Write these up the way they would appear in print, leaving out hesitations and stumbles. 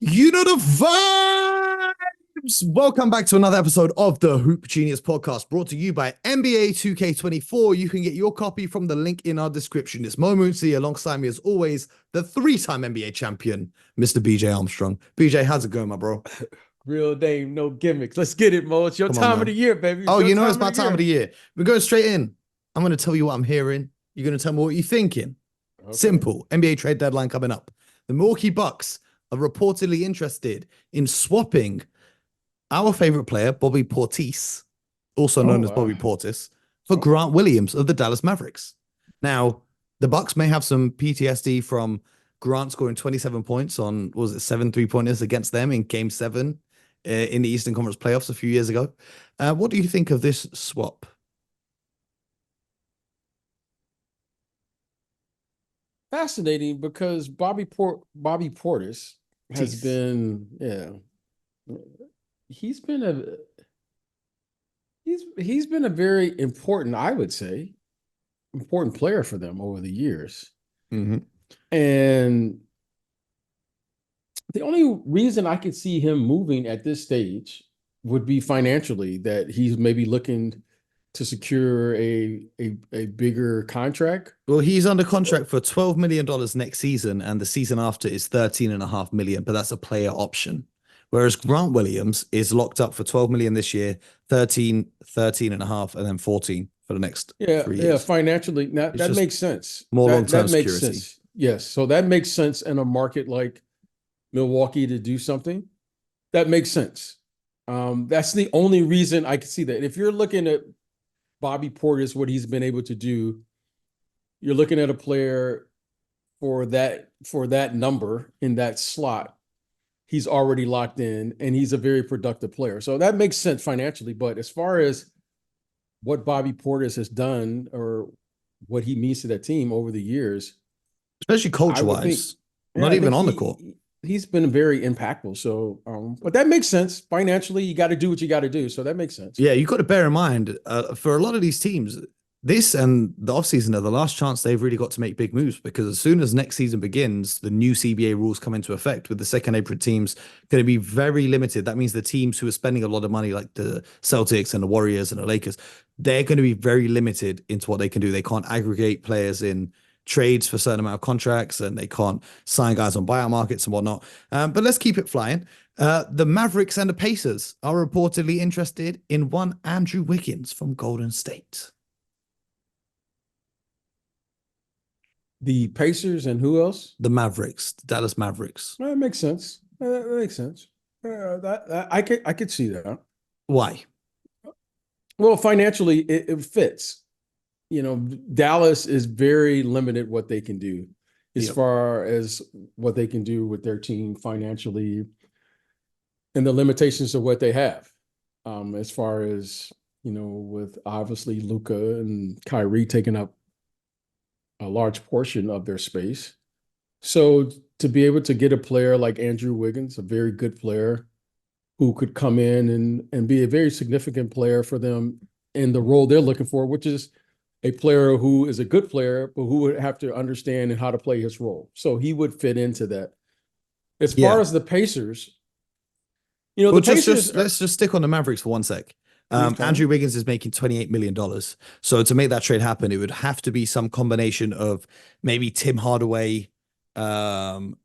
You know the vibes. Welcome back to another episode of the Hoop Genius podcast brought to you by NBA 2K24. You can get your copy from the link in our description. It's Mo Moonsey alongside me as always, the three-time NBA champion, Mr. BJ Armstrong. BJ, how's it going, my bro? Real name, no gimmicks. Let's get it, Mo. It's your Come on, time of the man. year, baby. It's Oh, your you know it's time of my the time of the year. year. We're going straight in. I'm going to tell you what I'm hearing. You're going to tell me what you're thinking. Okay. Simple. NBA trade deadline coming up. The Milwaukee Bucks are reportedly interested in swapping our favorite player, Bobby Portis, also Oh, known as wow. Bobby Portis, for Okay. Grant Williams of the Dallas Mavericks. Now, the Bucks may have some PTSD from Grant scoring 27 points on, what was it, 7 3-pointers against them in Game 7 in the Eastern Conference playoffs a few years ago. What do you think of this swap? Fascinating because Bobby Portis has Tease. been, he's been a he's been a very important, I would say, important player for them over the years. Mm-hmm. And the only reason I could see him moving at this stage would be financially, that he's maybe looking to secure a bigger contract. Well, he's under contract for $12 million next season, and the season after is 13.5 million, but that's a player option. Whereas Grant Williams is locked up for 12 million this year, 13, 13.5, and then 14 for the next Yeah, three yeah, years. financially, It's that just makes sense. more That long-term makes security. sense. Yes, so that makes sense in a market like Milwaukee to do something. That makes sense. That's the only reason I can see that. If you're looking at Bobby Portis, what he's been able to do, you're looking at a player for that number in that slot. He's already locked in, and he's a very productive player. So that makes sense financially. But as far as what Bobby Portis has done or what he means to that team over the years, Especially I would think, culture-wise, yeah, not I even think on the court. he's been very impactful. So, but that makes sense financially. You got to do what you got to do. So that makes sense. Yeah, you've got to bear in mind, for a lot of these teams, this and the offseason are the last chance they've really got to make big moves because as soon as next season begins, the new CBA rules come into effect with the second April teams going to be very limited. That means the teams who are spending a lot of money, like the Celtics and the Warriors and the Lakers, they're going to be very limited into what they can do. They can't aggregate players in trades for a certain amount of contracts and they can't sign guys on buyout markets and whatnot. But let's keep it flying. The Mavericks and the Pacers are reportedly interested in one Andrew Wiggins from Golden State. The Pacers and who else? The Mavericks, the Dallas Mavericks. That makes sense. That makes sense. That I could see that. Why? Well, financially, it fits. Dallas is very limited what they can do as Yep. far as what they can do with their team financially and the limitations of what they have. As far as, with obviously Luka and Kyrie taking up a large portion of their space. So to be able to get a player like Andrew Wiggins, a very good player who could come in and be a very significant player for them in the role they're looking for, which is a player who is a good player, but who would have to understand how to play his role. So he would fit into that. As far Yeah. as the Pacers, Well, the just Pacers just are, let's just stick on the Mavericks for one sec. please tell me. Andrew Wiggins is making $28 million. So to make that trade happen, it would have to be some combination of maybe um,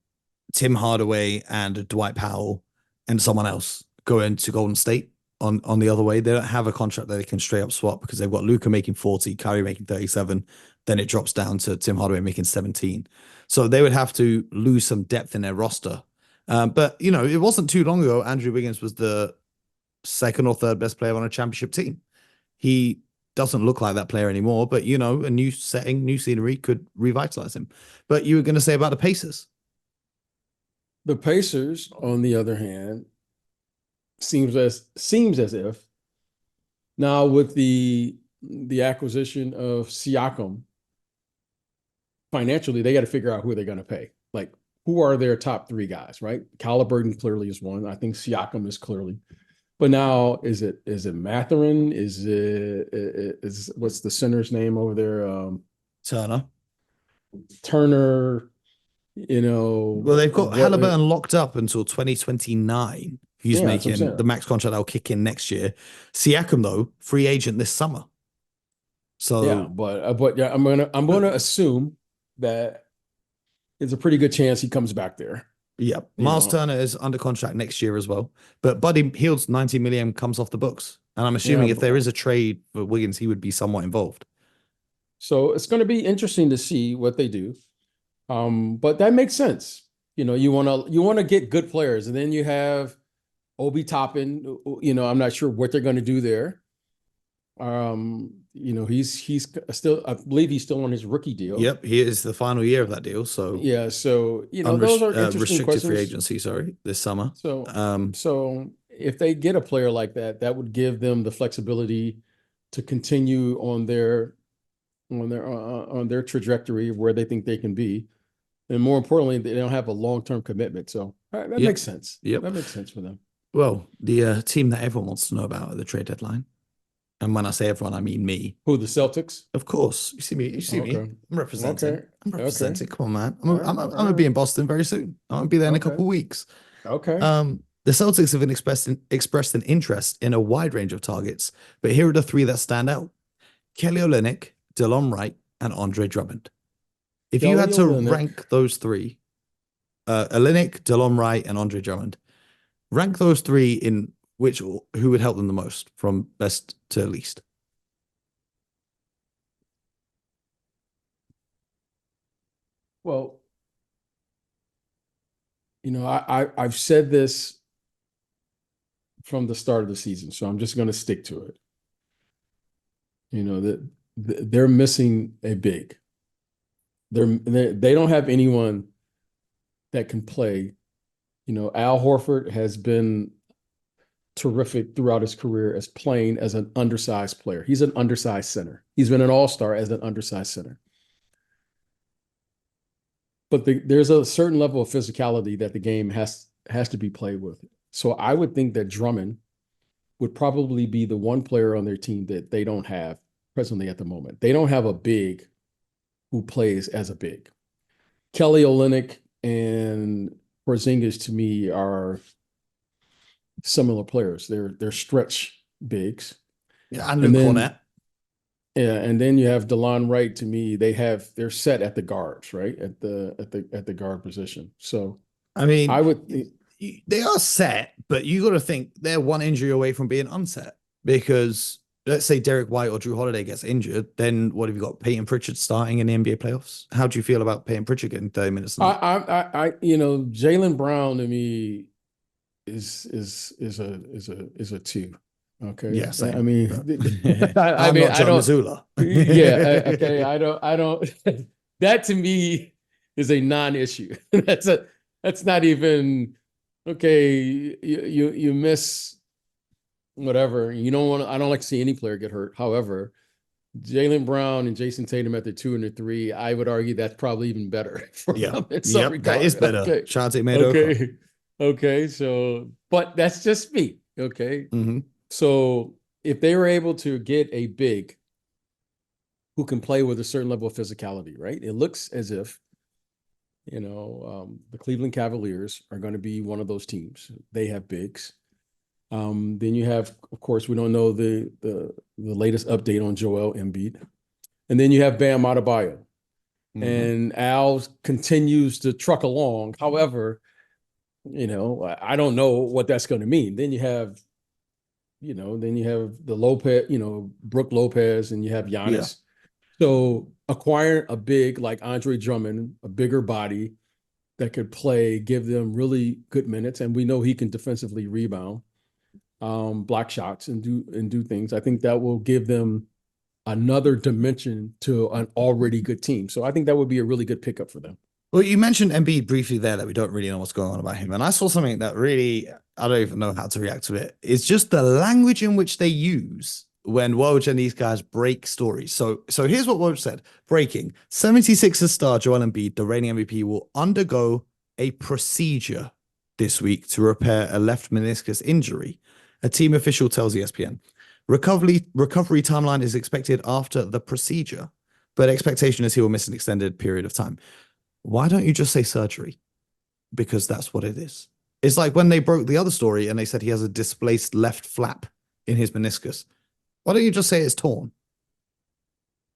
Tim Hardaway and Dwight Powell and someone else going to Golden State on the other way. They don't have a contract that they can straight up swap because they've got Luca making 40, Kyrie making 37. Then it drops down to Tim Hardaway making 17. So they would have to lose some depth in their roster. But it wasn't too long ago. Andrew Wiggins was the second or third best player on a championship team. He doesn't look like that player anymore, but a new setting, new scenery could revitalize him. But you were going to say about the Pacers. The Pacers, on the other hand, seems as if now with the acquisition of Siakam, financially they got to figure out who they're going to pay. Like, who are their top three guys, right? Halliburton clearly is one. I think Siakam is clearly. But now is it Matherin? Is what's the center's name over there? Turner. Turner. you know, Well, they've got what, Halliburton locked up until 2029. He's yeah, that's what I'm making saying. the max contract that'll kick in next year. Siakam, though, free agent this summer. Yeah, So, but yeah, I'm gonna assume that there's a pretty good chance he comes back there. yeah, You Miles know, Turner is under contract next year as well. But Buddy Hield's 90 million comes off the books. And I'm yeah. assuming if there is a trade for Wiggins, he would be somewhat involved. So it's going to be interesting to see what they do. But that makes sense. You want to get good players, and then you have Obi Toppin. I'm not sure what they're going to do there. He's still, I believe he's still on his rookie deal. Yep, he is the final year of that deal. So, Yeah, so those are interesting restricted free questions. agency, sorry, this summer. So, so if they get a player like that, that would give them the flexibility to continue on their trajectory of where they think they can be, and more importantly, they don't have a long-term commitment. So that Yep. makes sense. Yep. That makes sense for them. Well, the team that everyone wants to know about at the trade deadline. And when I say everyone, I mean me. Who, the Celtics? Of course. You see me. You see me. Okay. I'm representing. Okay. I'm representing. Okay. Come on, man. All I'm right. gonna be in Boston very soon. I'm gonna be there in a Okay. couple of weeks. Okay. The Celtics have been expressed an interest in a wide range of targets, but here are the three that stand out: Kelly Olynyk, Delon Wright, and Andre Drummond. If you had to Kelly Olynyk. rank those three, Olynyk, Delon Wright, and Andre Drummond, rank those three in who would help them the most from best to least. Well, I've said this from the start of the season, so I'm just going to stick to it. That they're missing a big. They don't have anyone that can play. Al Horford has been terrific throughout his career as playing as an undersized player. He's an undersized center. He's been an all-star as an undersized center. But there's a certain level of physicality that the game has to be played with. So I would think that Drummond would probably be the one player on their team that they don't have presently at the moment. They don't have a big who plays as a big. Kelly Olynyk and Porzingis to me are similar players. They're stretch bigs. Yeah, and Luke Cornett. Yeah, and then you have Delon Wright. To me, they're set at the guards, right? At the guard position. So I mean, I would they are set, but you got to think they're one injury away from being unset, because let's say Derek White or Drew Holiday gets injured, then what have you got? Peyton Pritchard starting in the NBA playoffs? How do you feel about Peyton Pritchard getting 30 minutes? Jaylen Brown to me is a two. Okay. Yeah, same. I mean, I'm not John Mazzulla. Yeah. Okay. I don't. That to me is a non-issue. That's not even okay. You miss whatever. You don't want. I don't like to see any player get hurt. However, Jaylen Brown and Jason Tatum at the 2 and the 3, I would argue that's probably even better. That is better. Okay. Shout out to Okay. So, but that's just me. Okay. Mm-hmm. So if they were able to get a big who can play with a certain level of physicality, right? It looks as if, the Cleveland Cavaliers are going to be one of those teams. They have bigs. Then you have, of course, we don't know the latest update on Joel Embiid. And then you have Bam Adebayo. Mm-hmm. And Al continues to truck along. However, I don't know what that's going to mean. Then you have the Lopez, Brooke Lopez, and you have Giannis. Yeah. So acquire a big like Andre Drummond, a bigger body that could play, give them really good minutes, and we know he can defensively rebound, block shots, and do things. I think that will give them another dimension to an already good team. So I think that would be a really good pickup for them. Well, you mentioned Embiid briefly there that we don't really know what's going on about him. And I saw something that really, I don't even know how to react to it. It's just the language in which they use when Woj and these guys break stories. So here's what Woj said. Breaking. 76ers star Joel Embiid, the reigning MVP, will undergo a procedure this week to repair a left meniscus injury. A team official tells ESPN. Recovery timeline is expected after the procedure, but expectation is he will miss an extended period of time. Why don't you just say surgery? Because that's what it is. It's like when they broke the other story and they said he has a displaced left flap in his meniscus. Why don't you just say it's torn?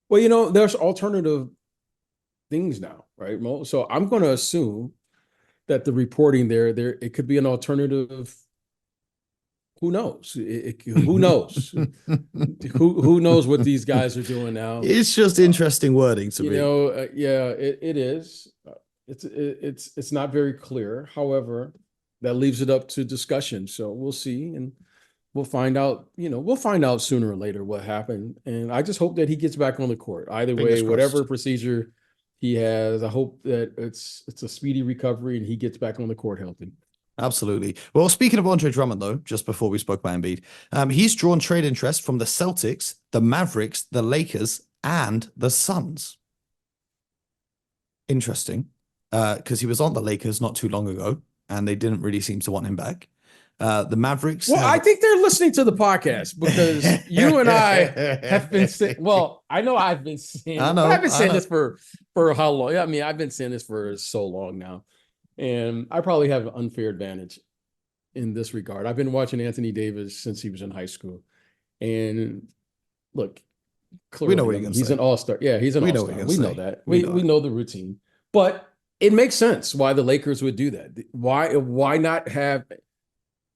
Well, there's alternative things now, right, Mo? So I'm going to assume that the reporting there, it could be an alternative. Who knows? Who knows? Who knows what these guys are doing now? It's just interesting wording to me. Yeah, it is. It's not very clear. However, that leaves it up to discussion. So we'll see, and we'll find out. We'll find out sooner or later what happened. And I just hope that he gets back on the court. Either Fingers way, whatever crossed. procedure he has, I hope that it's a speedy recovery and he gets back on the court healthy. Absolutely. Well, speaking of Andre Drummond, though, just before we spoke about Embiid, he's drawn trade interest from the Celtics, the Mavericks, the Lakers, and the Suns. Interesting, because he was on the Lakers not too long ago, and they didn't really seem to want him back. The Mavericks. Well, I think they're listening to the podcast because you and I have been saying. Well, I know I've been saying. I know. I've been saying this for how long? I mean, I've been saying this for so long now. And I probably have an unfair advantage in this regard. I've been watching Anthony Davis since he was in high school. And look, clearly, we know what you're he's say. an all-star. Yeah, he's an all-star. We know that. We know the routine. But it makes sense why the Lakers would do that. Why not have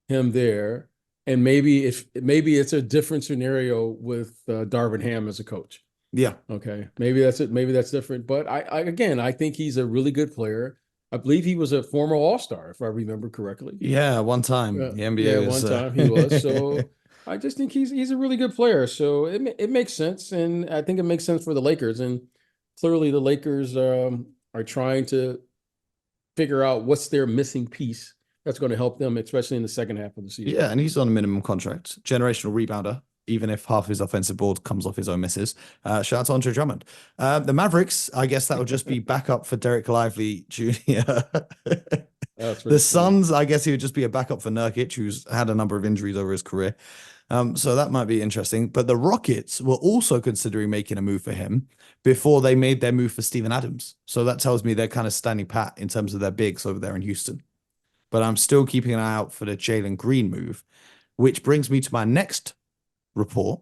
him there? And maybe it's a different scenario with Darvin Ham as a coach. Yeah. Okay. Maybe that's it. Maybe that's different. But I think he's a really good player. I believe he was a former All-Star, if I remember correctly. Yeah, one time. The NBA yeah, one time he was. So I just think he's a really good player. So it makes sense, and I think it makes sense for the Lakers. And clearly, the Lakers are trying to figure out what's their missing piece that's going to help them, especially in the second half of the season. Yeah, and he's on a minimum contract, generational rebounder. Even if half his offensive board comes off his own misses. Shout out to Andre Drummond. The Mavericks, I guess that would just be backup for Derek Lively Jr. The Suns, I guess he would just be a backup for Nurkic, who's had a number of injuries over his career. So that might be interesting. But the Rockets were also considering making a move for him before they made their move for Steven Adams. So that tells me they're kind of standing pat in terms of their bigs over there in Houston. But I'm still keeping an eye out for the Jalen Green move, which brings me to my next report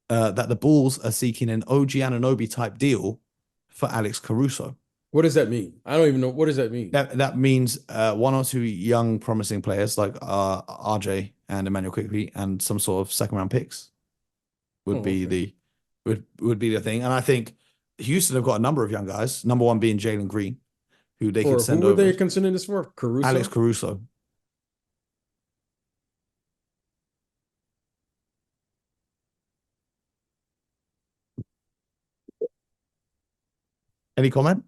that the Bulls are seeking an OG Anunoby type deal for Alex Caruso. What does that mean? I don't even know. What does that mean? That means one or two young promising players like RJ and Emmanuel Quickly and some sort of second round picks would be the thing. And I think Houston have got a number of young guys. Number one being Jalen Green, who they could send over. Who are they considering this for? Caruso? Alex Caruso. Any comment?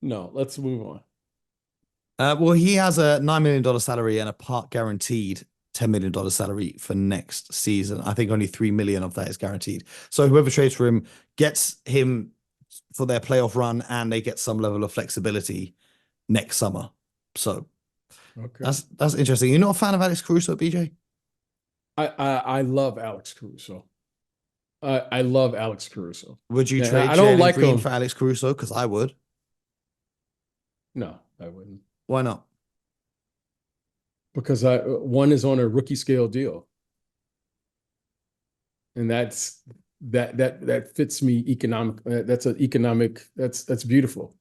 No, let's move on. Well, he has a $9 million salary and a part guaranteed $10 million salary for next season. I think only $3 million of that is guaranteed. So whoever trades for him gets him for their playoff run, and they get some level of flexibility next summer. So that's interesting. You're not a fan of Alex Caruso, BJ? I love Alex Caruso. I love Alex Caruso. Would you trade Jalen Green for Alex Caruso? Because I would. No, I wouldn't. Why not? Because one is on a rookie scale deal, and that fits me economic. That's beautiful.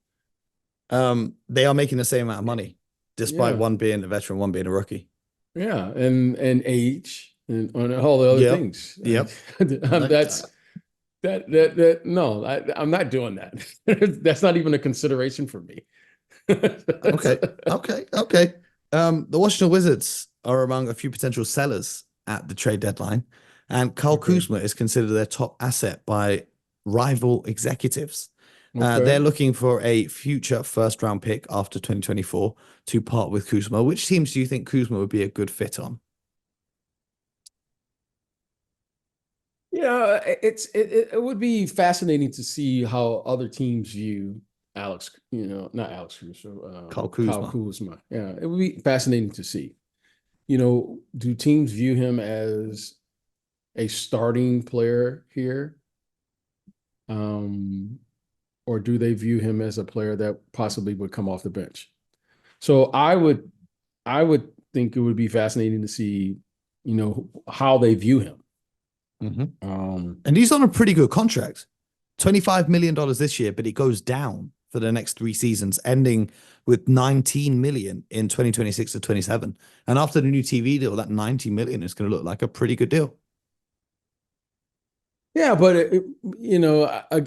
They are making the same amount of money, despite one being a veteran, one being a rookie. Yeah, and age and all the other things. Yep. No, I'm not doing that. That's not even a consideration for me. Okay. The Washington Wizards are among a few potential sellers at the trade deadline, and Kyle Kuzma is considered their top asset by rival executives. They're looking for a future first-round pick after 2024 to part with Kuzma. Which teams do you think Kuzma would be a good fit on? Yeah, it would be fascinating to see how other teams view Alex, not Alex Caruso, Kyle Kuzma. Kyle Kuzma. Yeah, it would be fascinating to see. Do teams view him as a starting player here? or do they view him as a player that possibly would come off the bench? So I would think it would be fascinating to see, how they view him. And he's on a pretty good contract, $25 million this year, but it goes down for the next 3 seasons, ending with 19 million in 2026 to 27. And after the new TV deal, that 90 million is going to look like a pretty good deal. Yeah, but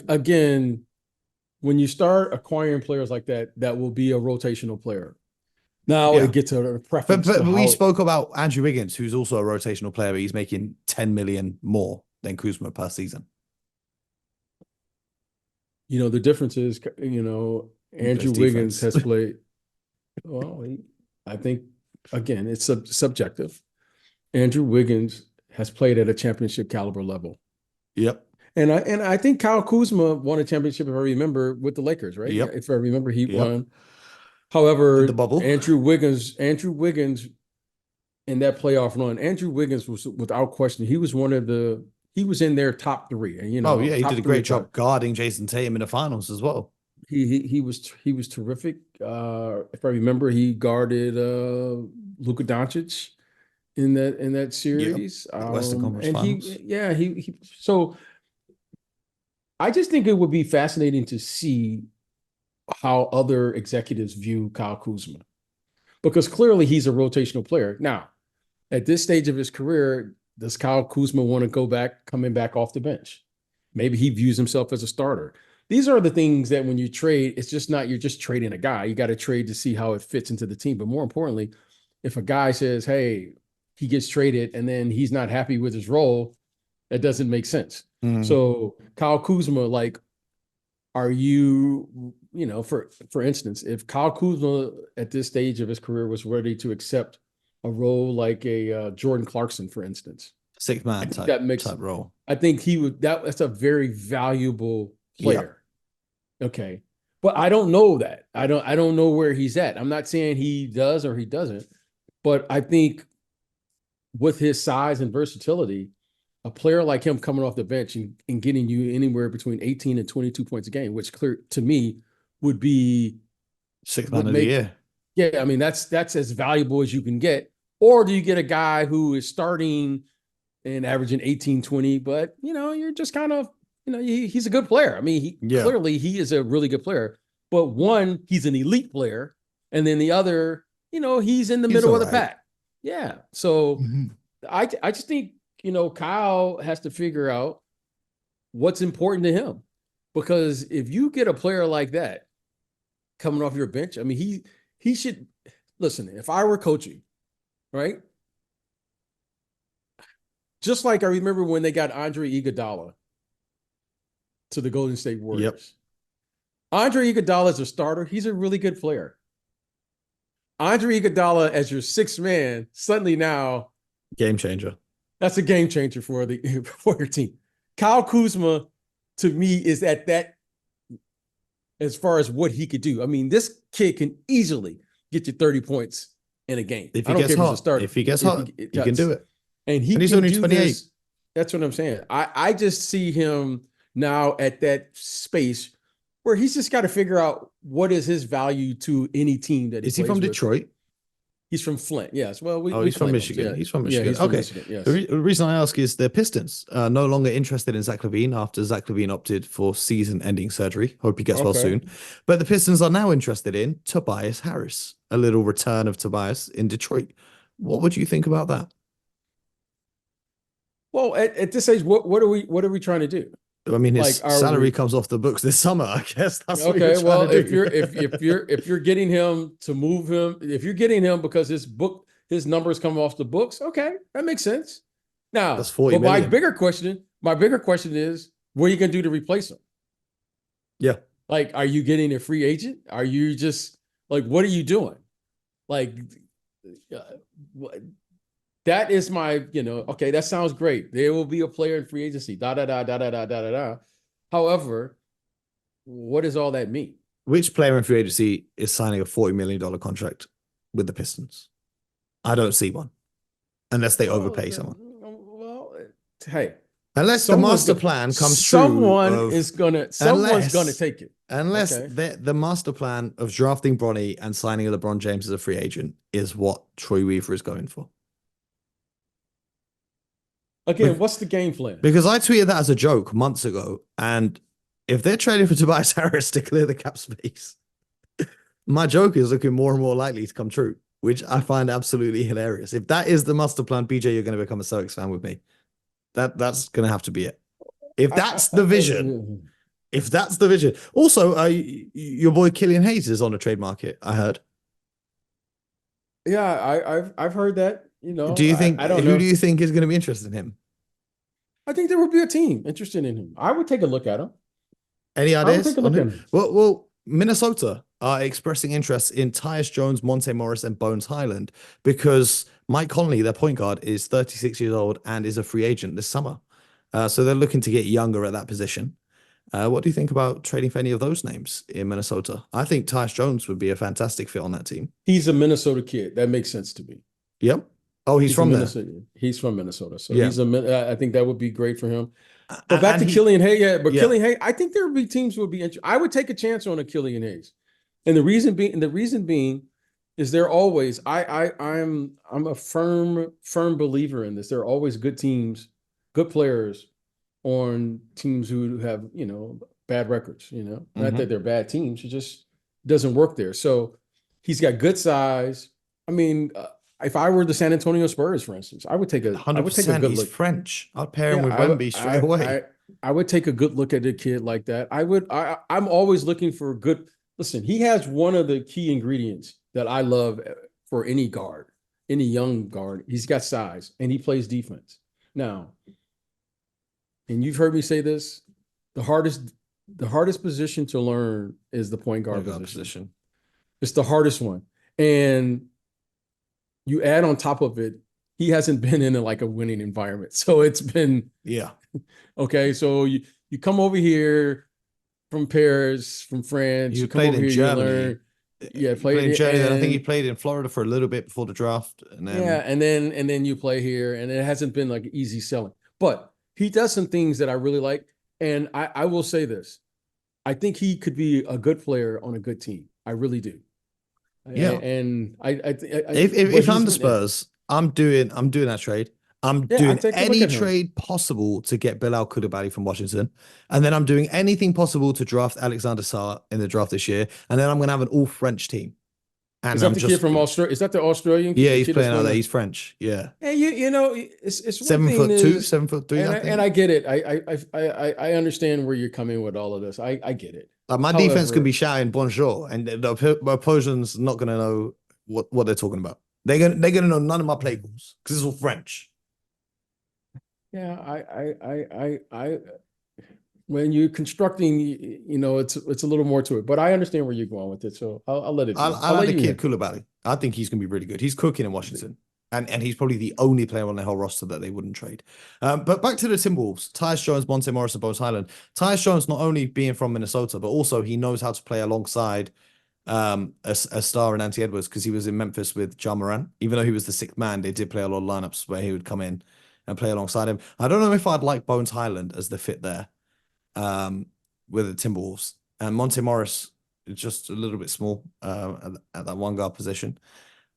again, when you start acquiring players like that, that will be a rotational player. Now it gets a preference. But we spoke about Andrew Wiggins, who's also a rotational player, but he's making 10 million more than Kuzma per season. The difference is, Andrew Wiggins has played. Well, I think, again, it's subjective. Andrew Wiggins has played at a championship caliber level. Yep. And I think Kyle Kuzma won a championship, if I remember, with the Lakers, right? Yep. If I remember, he won. However, the bubble. Andrew Wiggins in that playoff run, Andrew Wiggins was, without question, he was in their top 3. And he did a great job guarding Jason Tatum in the finals as well. He was terrific. If I remember, he guarded Luka Doncic in that series. Western Conference Finals. So I just think it would be fascinating to see how other executives view Kyle Kuzma, because clearly he's a rotational player. Now, at this stage of his career, does Kyle Kuzma want to go back, coming back off the bench? Maybe he views himself as a starter. These are the things that when you trade, it's just not, you're just trading a guy. You got to trade to see how it fits into the team. But more importantly, if a guy says, hey, he gets traded and then he's not happy with his role, that doesn't make sense. So Kyle Kuzma, like, are you, for instance, if Kyle Kuzma at this stage of his career was ready to accept a role like a Jordan Clarkson, for instance, 6-man type role, I think he would. That's a very valuable player. Yeah. Okay, but I don't know that. I don't know where he's at. I'm not saying he does or he doesn't, but I think with his size and versatility, a player like him coming off the bench and getting you anywhere between 18 and 22 points a game, which clear to me would be 6-man of the year. Yeah, I mean, that's as valuable as you can get. Or do you get a guy who is starting and averaging 18, 20, but, you're just kind of, he's a good player. I mean, clearly he is a really good player. But one, he's an elite player. And then the other, he's in the middle of the pack. Yeah. So I just think, Kyle has to figure out what's important to him. Because if you get a player like that coming off your bench, I mean, he should listen. If I were coaching, right? Just like I remember when they got Andre Iguodala to the Golden State Warriors. Yep. Andre Iguodala is a starter. He's a really good player. Andre Iguodala as your 6th man, suddenly now game changer. That's a game changer for your team. Kyle Kuzma, to me, is at that as far as what he could do. I mean, this kid can easily get you 30 points in a game. If he gets hot, he can do it. And he's only 28. That's what I'm saying. I just see him now at that space where he's just got to figure out what is his value to any team that he plays with. Is he from Detroit? He's from Flint. Yes. Well, he's from Michigan. Yeah. He's from Michigan. Yeah, he's from Michigan. Yes. The reason I ask is the Pistons are no longer interested in Zach LaVine after Zach LaVine opted for season-ending surgery. Hope he gets well soon. But the Pistons are now interested in Tobias Harris. A little return of Tobias in Detroit. What would you think about that? Well, at this age, what are we trying to do? I mean, his salary comes off the books this summer. I guess that's what you're well, trying to do. if you're getting him to move him, if you're getting him because his numbers come off the books, okay, that makes sense. Now, that's 40 million. My bigger question is, what are you going to do to replace him? Yeah, like, are you getting a free agent? Are you just like, what are you doing? Like, that is my, okay, that sounds great. There will be a player in free agency, However, what does all that mean? Which player in free agency is signing a $40 million contract with the Pistons? I don't see one. Unless they overpay someone. Well, hey. Unless the master plan comes true. Someone's gonna take it. Unless Okay. the master plan of drafting Bronny and signing LeBron James as a free agent is what Troy Weaver is going for. Again, what's the game plan? Because I tweeted that as a joke months ago, and if they're trading for Tobias Harris to clear the cap space, my joke is looking more and more likely to come true, which I find absolutely hilarious. If that is the master plan, BJ, you're going to become a Celtics fan with me. That's going to have to be it. If that's the vision. If that's the vision. Also, your boy Killian Hayes is on the trade market, I heard. Yeah, I've heard that. You know, do you think I don't who know. do you think is going to be interested in him? I think there would be a team interested in him. I would take a look at him. Any ideas? I would take a look at him. Well, Minnesota are expressing interest in Tyus Jones, Monte Morris, and Bones Highland because Mike Conley, their point guard, is 36 years old and is a free agent this summer. So they're looking to get younger at that position. What do you think about trading for any of those names in Minnesota? I think Tyus Jones would be a fantastic fit on that team. He's a Minnesota kid. That makes sense to me. Yep. Oh, he's from there. He's from Minnesota. So yeah. I think that would be great for him. But back to Killian Hayes. Yeah, but Killian Hayes, I think there would be teams who would be interested. I would take a chance on a Killian Hayes. And the reason being is they're always, I'm a firm believer in this. There are always good teams, good players on teams who have, bad records, not that they're bad teams. It just doesn't work there. So he's got good size. I mean, if I were the San Antonio Spurs, for instance, I would take a 100%. Good He's look. French. I'd pair him with Wemby straight away. I would take a good look at a kid like that. I'm always looking for good. Listen, he has one of the key ingredients that I love for any guard, any young guard. He's got size and he plays defense. Now, and you've heard me say this, the hardest position to learn is the point guard position. It's the hardest one. And you add on top of it, he hasn't been in a winning environment. So it's been, okay. So you come over here from Paris, from France. You played in Germany. Played in Germany. I think he played in Florida for a little bit before the draft. And then, and then you play here, and it hasn't been easy selling. But he does some things that I really like. And I will say this. I think he could be a good player on a good team. I really do. Yeah. And if I'm the Spurs, I'm doing that trade. I'm doing any trade possible to get Bilal Coulibaly from Washington. And then I'm doing anything possible to draft Alexander Sarr in the draft this year. And then I'm going to have an all-French team. And is that the kid from Australia? Is that the Australian kid? Yeah, he's playing out there. He's French. Yeah. And it's 7'2", 7'3", and I get it. I understand where you're coming with all of this. I get it. My defense can be shouting bonjour, and the opponent's not going to know what they're talking about. They're gonna know none of my play calls because it's all French. Yeah, I when you're constructing, it's a little more to it. But I understand where you're going with it, so I'll let it go. I like the kid Coulibaly. I think he's gonna be really good. He's cooking in Washington. And he's probably the only player on their whole roster that they wouldn't trade. But back to the Timberwolves, Tyus Jones, Monte Morris, and Bones Highland. Tyus Jones, not only being from Minnesota, but also he knows how to play alongside a Sarr and Anthony Edwards because he was in Memphis with Ja Morant. Even though he was the sixth man, they did play a lot of lineups where he would come in and play alongside him. I don't know if I'd like Bones Highland as the fit there with the Timberwolves. And Monte Morris is just a little bit small at that one guard position.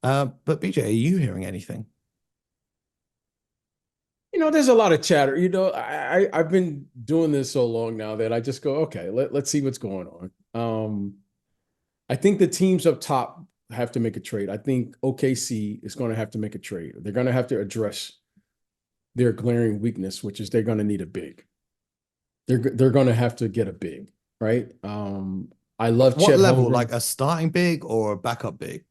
But BJ, are you hearing anything? There's a lot of chatter. I've been doing this so long now that I just go, okay, let's see what's going on. I think the teams up top have to make a trade. I think OKC is going to have to make a trade. They're going to have to address their glaring weakness, which is they're going to need a big. They're going to have to get a big, right? I love what Chet level, Holmgren. like a starting big or a backup big?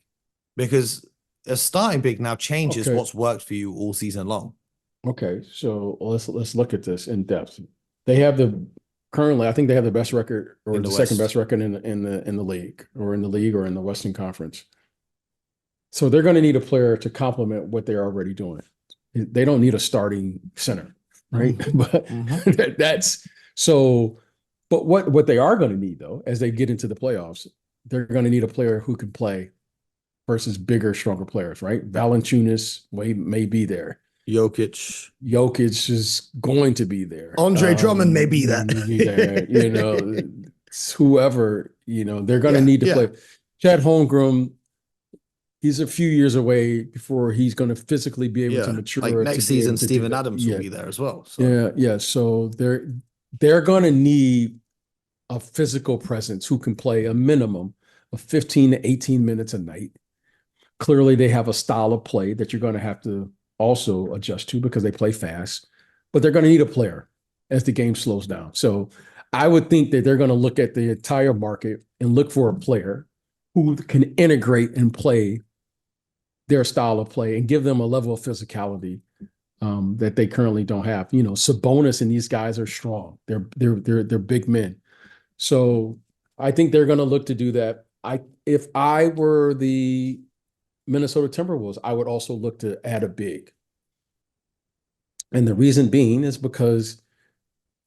Because a starting big now changes what's worked for you all season long. Okay, so let's look at this in depth. They have currently, I think they have the best record or the second best record in the league or in the Western Conference. So they're going to need a player to complement what they're already doing. They don't need a starting center, right? But that's so. But what they are going to need though, as they get into the playoffs, they're going to need a player who can play versus bigger, stronger players, right? Valanciunas may be there. Jokic is going to be there. Andre Drummond may be there. It's whoever, they're going to need to play. Chet Holmgren, he's a few years away before he's going to physically be able to mature. Like next season, Steven Adams will be there as well. So. Yeah. So they're going to need a physical presence who can play a minimum of 15 to 18 minutes a night. Clearly, they have a style of play that you're going to have to also adjust to because they play fast, but they're going to need a player as the game slows down. So I would think that they're going to look at the entire market and look for a player who can integrate and play their style of play and give them a level of physicality that they currently don't have. Sabonis and these guys are strong. They're big men. So I think they're going to look to do that. If I were the Minnesota Timberwolves, I would also look to add a big. And the reason being is because,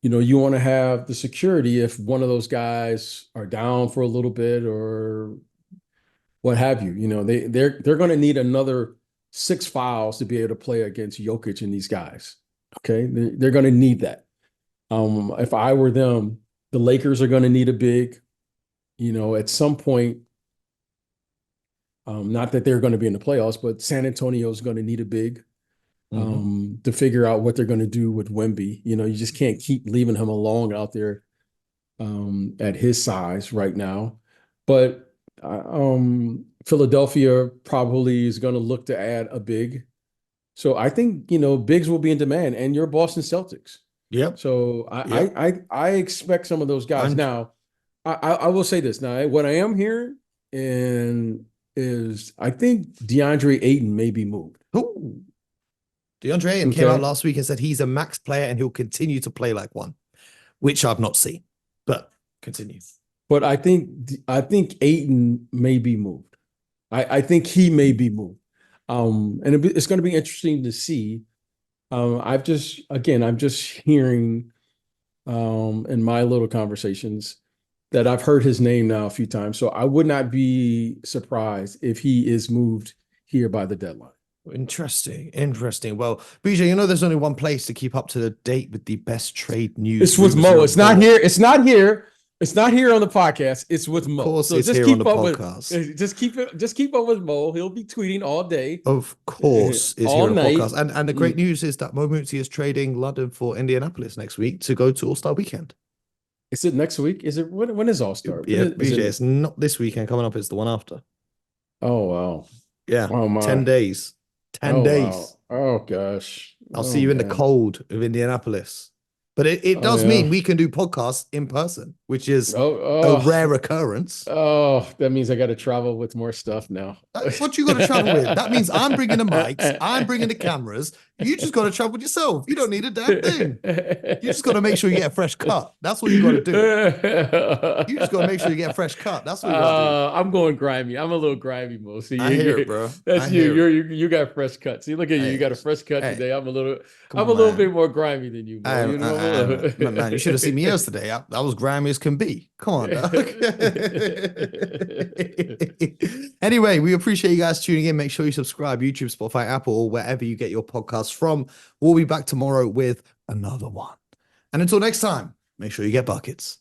you want to have the security if one of those guys are down for a little bit or what have you. They're going to need another 6 fouls to be able to play against Jokic and these guys. Okay, they're going to need that. If I were them, the Lakers are going to need a big. At some point. Not that they're going to be in the playoffs, but San Antonio is going to need a big to figure out what they're going to do with Wemby. You just can't keep leaving him alone out there at his size right now. But Philadelphia probably is going to look to add a big. So I think, bigs will be in demand, and your Boston Celtics. Yep. So I expect some of those guys. Now, I will say this. Now, what I am hearing is I think DeAndre Ayton may be moved. Ooh. DeAndre Ayton came out last week and said he's a max player and he'll continue to play like one, which I've not seen. But continue. But I think Ayton may be moved. I think he may be moved. And it's going to be interesting to see. I'm just hearing in my little conversations that I've heard his name now a few times. So I would not be surprised if he is moved here by the deadline. Interesting. Well, BJ, there's only one place to keep up to date with the best trade news. It's with Mo. It's not here. It's not here on the podcast. It's with Mo. Of course, so it's here on the podcast. Just keep up with Mo. He'll be tweeting all day. Of course, it's all here on the night. podcast. And the great news is that Mo Mootsie is trading London for Indianapolis next week to go to All-Star Weekend. Is it next week? Is it when is All-Star? Yeah, BJ, it's not this weekend coming up. It's the one after. Oh, wow. Yeah. Oh, my. 10 days. 10 days. Wow. Oh, gosh. I'll see you in the cold of Indianapolis. But it does mean we can do podcasts in person, which is a rare occurrence. Oh, that means I got to travel with more stuff now. That's what you got to travel with. That means I'm bringing the mics. I'm bringing the cameras. You just got to travel with yourself. You don't need a damn thing. You just got to make sure you get a fresh cut. That's what you got to do. You just got to make sure you get a fresh cut. That's what you got to do. I'm going grimy. I'm a little grimy, Mo. See, I hear it, bro. That's you. You got fresh cut. See, look at you. You got a fresh cut today. I'm a little bit more grimy than you, Mo. Man, you should have seen me yesterday. I was grimy as can be. Come on, dog. Anyway, we appreciate you guys tuning in. Make sure you subscribe, YouTube, Spotify, Apple, or wherever you get your podcasts from. We'll be back tomorrow with another one. And until next time, make sure you get buckets.